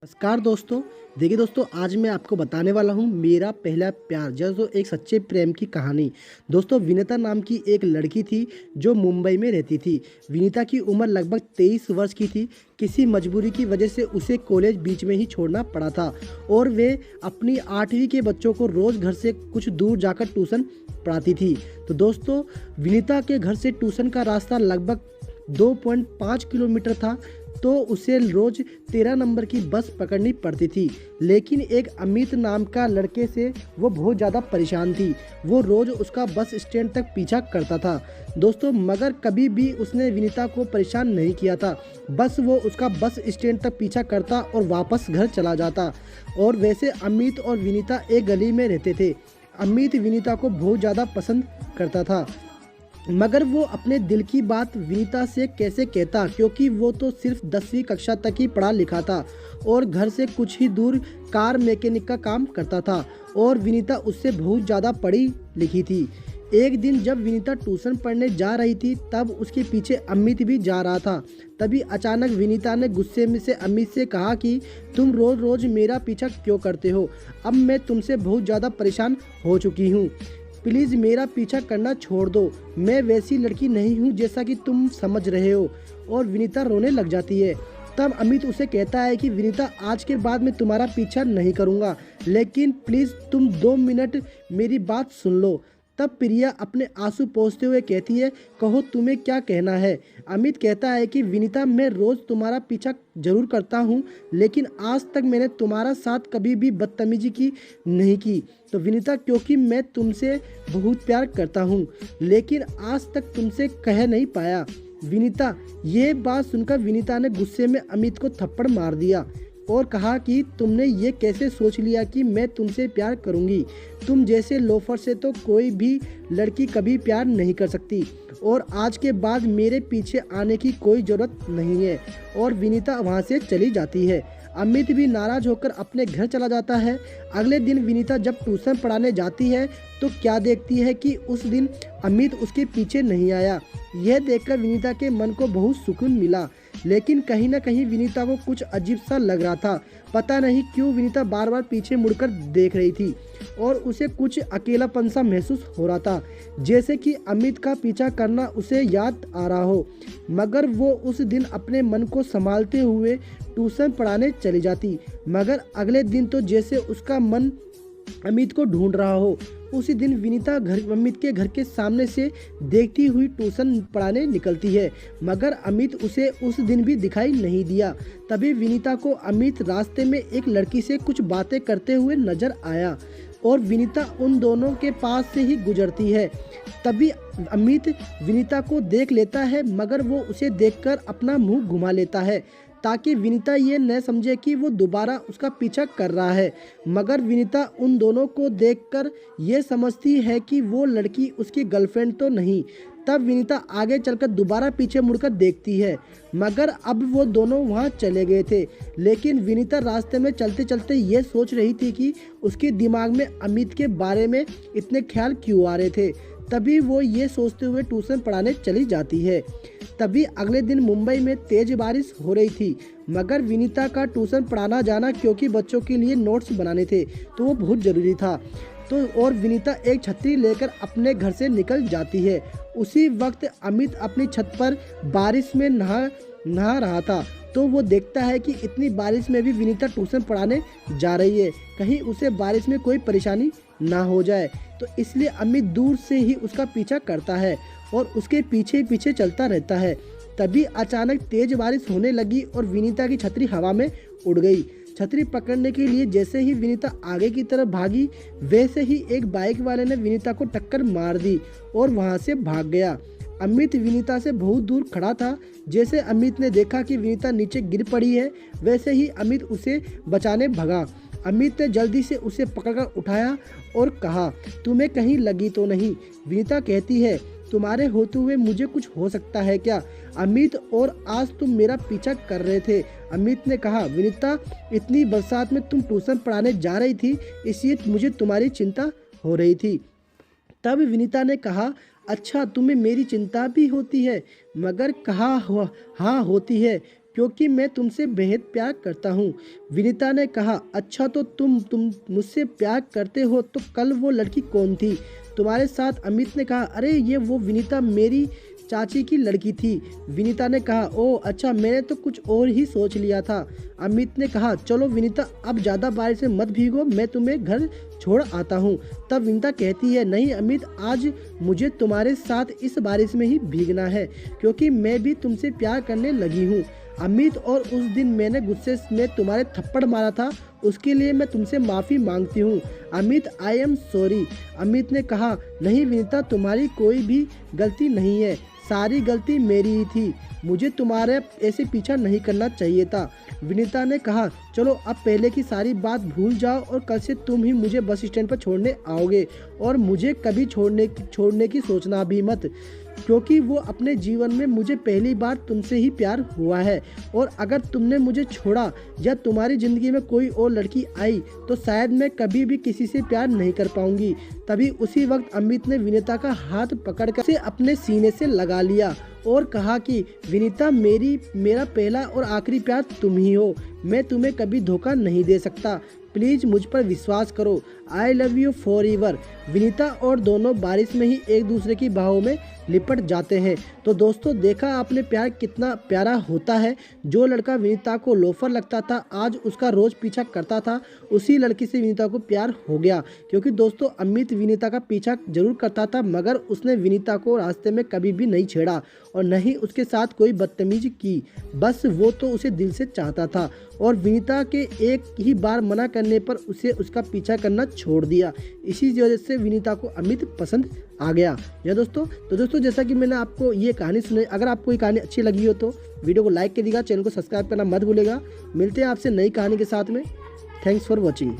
नमस्कार दोस्तों। देखिए दोस्तों, आज मैं आपको बताने वाला हूँ मेरा पहला प्यार जो एक सच्चे प्रेम की कहानी। दोस्तों, विनीता नाम की एक लड़की थी जो मुंबई में रहती थी। विनीता की उम्र लगभग 23 वर्ष की थी। किसी मजबूरी की वजह से उसे कॉलेज बीच में ही छोड़ना पड़ा था और वे अपनी 8वीं के बच्चों को रोज़ घर से कुछ दूर जाकर ट्यूशन पढ़ाती थी। तो दोस्तों, विनीता के घर से ट्यूशन का रास्ता लगभग 2.5 किलोमीटर था, तो उसे रोज 13 नंबर की बस पकड़नी पड़ती थी। लेकिन एक अमित नाम का लड़के से वो बहुत ज़्यादा परेशान थी। वो रोज़ उसका बस स्टैंड तक पीछा करता था दोस्तों, मगर कभी भी उसने विनीता को परेशान नहीं किया था। बस वो उसका बस स्टैंड तक पीछा करता और वापस घर चला जाता। और वैसे अमित और विनीता एक गली में रहते थे। अमित विनीता को बहुत ज़्यादा पसंद करता था, मगर वो अपने दिल की बात विनीता से कैसे कहता, क्योंकि वो तो सिर्फ 10वीं कक्षा तक ही पढ़ा लिखा था और घर से कुछ ही दूर कार मैकेनिक का काम करता था और विनीता उससे बहुत ज़्यादा पढ़ी लिखी थी। एक दिन जब विनीता ट्यूशन पढ़ने जा रही थी, तब उसके पीछे अमित भी जा रहा था। तभी अचानक विनीता ने गुस्से में से अमित से कहा कि तुम रोज़ रोज़ मेरा पीछा क्यों करते हो? अब मैं तुमसे बहुत ज़्यादा परेशान हो चुकी हूँ। प्लीज़ मेरा पीछा करना छोड़ दो। मैं वैसी लड़की नहीं हूँ जैसा कि तुम समझ रहे हो। और विनीता रोने लग जाती है। तब अमित उसे कहता है कि विनीता, आज के बाद मैं तुम्हारा पीछा नहीं करूँगा, लेकिन प्लीज़ तुम 2 मिनट मेरी बात सुन लो। तब प्रिया अपने आंसू पोंछते हुए कहती है, कहो तुम्हें क्या कहना है? अमित कहता है कि विनीता, मैं रोज़ तुम्हारा पीछा जरूर करता हूँ, लेकिन आज तक मैंने तुम्हारा साथ कभी भी बदतमीजी की नहीं की। तो विनीता, क्योंकि मैं तुमसे बहुत प्यार करता हूँ, लेकिन आज तक तुमसे कह नहीं पाया। विनीता, ये बात सुनकर विनीता ने गुस्से में अमित को थप्पड़ मार दिया और कहा कि तुमने ये कैसे सोच लिया कि मैं तुमसे प्यार करूंगी? तुम जैसे लोफर से तो कोई भी लड़की कभी प्यार नहीं कर सकती और आज के बाद मेरे पीछे आने की कोई ज़रूरत नहीं है। और विनीता वहाँ से चली जाती है। अमित भी नाराज होकर अपने घर चला जाता है। अगले दिन विनीता जब ट्यूशन पढ़ाने जाती है तो क्या देखती है कि उस दिन अमित उसके पीछे नहीं आया। यह देखकर विनीता के मन को बहुत सुकून मिला, लेकिन कहीं ना कहीं विनीता को कुछ अजीब सा लग रहा था। पता नहीं क्यों विनीता बार बार पीछे मुड़कर देख रही थी और उसे कुछ अकेलापन सा महसूस हो रहा था, जैसे कि अमित का पीछा करना उसे याद आ रहा हो। मगर वो उस दिन अपने मन को संभालते हुए ट्यूशन पढ़ाने चली जाती। मगर अगले दिन तो जैसे उसका मन अमित को ढूंढ रहा हो। उसी दिन विनीता अमित के घर के सामने से देखती हुई ट्यूशन पढ़ाने निकलती है, मगर अमित उसे उस दिन भी दिखाई नहीं दिया। तभी विनीता को अमित रास्ते में एक लड़की से कुछ बातें करते हुए नजर आया और विनीता उन दोनों के पास से ही गुजरती है। तभी अमित विनीता को देख लेता है, मगर वो उसे देखकर अपना मुंह घुमा लेता है ताकि विनीता ये न समझे कि वो दोबारा उसका पीछा कर रहा है। मगर विनीता उन दोनों को देखकर ये समझती है कि वो लड़की उसकी गर्लफ्रेंड तो नहीं। तब विनीता आगे चलकर दोबारा पीछे मुड़कर देखती है, मगर अब वो दोनों वहाँ चले गए थे। लेकिन विनीता रास्ते में चलते चलते ये सोच रही थी कि उसके दिमाग में अमित के बारे में इतने ख्याल क्यों आ रहे थे। तभी वो ये सोचते हुए ट्यूशन पढ़ाने चली जाती है। तभी अगले दिन मुंबई में तेज बारिश हो रही थी, मगर विनीता का ट्यूशन पढ़ाना जाना, क्योंकि बच्चों के लिए नोट्स बनाने थे, तो वो बहुत ज़रूरी था। तो और विनीता एक छतरी लेकर अपने घर से निकल जाती है। उसी वक्त अमित अपनी छत पर बारिश में नहा रहा था, तो वो देखता है कि इतनी बारिश में भी विनीता ट्यूशन पढ़ाने जा रही है, कहीं उसे बारिश में कोई परेशानी ना हो जाए। तो इसलिए अमित दूर से ही उसका पीछा करता है और उसके पीछे पीछे चलता रहता है। तभी अचानक तेज बारिश होने लगी और विनीता की छतरी हवा में उड़ गई। छतरी पकड़ने के लिए जैसे ही विनीता आगे की तरफ भागी, वैसे ही एक बाइक वाले ने विनीता को टक्कर मार दी और वहां से भाग गया। अमित विनीता से बहुत दूर खड़ा था। जैसे अमित ने देखा कि विनीता नीचे गिर पड़ी है, वैसे ही अमित उसे बचाने भगा। अमित ने जल्दी से उसे पकड़कर उठाया और कहा, तुम्हें कहीं लगी तो नहीं? विनीता कहती है, तुम्हारे होते हुए मुझे कुछ हो सकता है क्या अमित? और आज तुम मेरा पीछा कर रहे थे। अमित ने कहा, विनीता, इतनी बरसात में तुम ट्यूशन पढ़ाने जा रही थी, इसलिए मुझे तुम्हारी चिंता हो रही थी। तब विनीता ने कहा, अच्छा तुम्हें मेरी चिंता भी होती है? मगर कहा हाँ होती है, क्योंकि मैं तुमसे बेहद प्यार करता हूँ। विनीता ने कहा, अच्छा तो तुम मुझसे प्यार करते हो तो कल वो लड़की कौन थी तुम्हारे साथ? अमित ने कहा, अरे ये वो विनीता मेरी चाची की लड़की थी। विनीता ने कहा, ओह अच्छा, मैंने तो कुछ और ही सोच लिया था। अमित ने कहा, चलो विनीता अब ज़्यादा बारिश में मत भीगो, मैं तुम्हें घर छोड़ आता हूँ। तब विनीता कहती है, नहीं अमित, आज मुझे तुम्हारे साथ इस बारिश में ही भीगना है क्योंकि मैं भी तुमसे प्यार करने लगी हूँ। अमित, और उस दिन मैंने गुस्से में तुम्हारे थप्पड़ मारा था, उसके लिए मैं तुमसे माफ़ी मांगती हूँ। Amit, I am sorry. Amit ने कहा, नहीं विनीता, तुम्हारी कोई भी गलती नहीं है, सारी गलती मेरी ही थी, मुझे तुम्हारे ऐसे पीछा नहीं करना चाहिए था। विनीता ने कहा, चलो अब पहले की सारी बात भूल जाओ और कल से तुम ही मुझे बस स्टैंड पर छोड़ने आओगे और मुझे कभी छोड़ने की सोचना भी मत, क्योंकि वो अपने जीवन में मुझे पहली बार तुमसे ही प्यार हुआ है और अगर तुमने मुझे छोड़ा या तुम्हारी ज़िंदगी में कोई और लड़की आई तो शायद मैं कभी भी किसी से प्यार नहीं कर पाऊंगी। तभी उसी वक्त अमित ने विनीता का हाथ पकड़कर उसे अपने सीने से लगा लिया और कहा कि विनीता, मेरा पहला और आखिरी प्यार तुम ही हो, मैं तुम्हें कभी धोखा नहीं दे सकता, प्लीज़ मुझ पर विश्वास करो, I love you for ever. Vinita और दोनों बारिश में ही एक दूसरे की बाहों में लिपट जाते हैं। तो दोस्तों, देखा आपने प्यार कितना प्यारा होता है। जो लड़का विनीता को लोफर लगता था, आज उसका रोज़ पीछा करता था, उसी लड़की से विनीता को प्यार हो गया। क्योंकि दोस्तों, अमित विनीता का पीछा जरूर करता था मगर उसने विनीता को रास्ते में कभी भी नहीं छेड़ा और न ही उसके साथ कोई बदतमीजी की, बस वो तो उसे दिल से चाहता था और विनीता के एक ही बार मना करने पर उसे उसका पीछा करना छोड़ दिया। इसी वजह से विनीता को अमित पसंद आ गया। या दोस्तों, तो दोस्तों, जैसा कि मैंने आपको ये कहानी सुनाई, अगर आपको ये कहानी अच्छी लगी हो तो वीडियो को लाइक कीजिएगा, चैनल को सब्सक्राइब करना मत भूलिएगा। मिलते हैं आपसे नई कहानी के साथ में। Thanks for watching.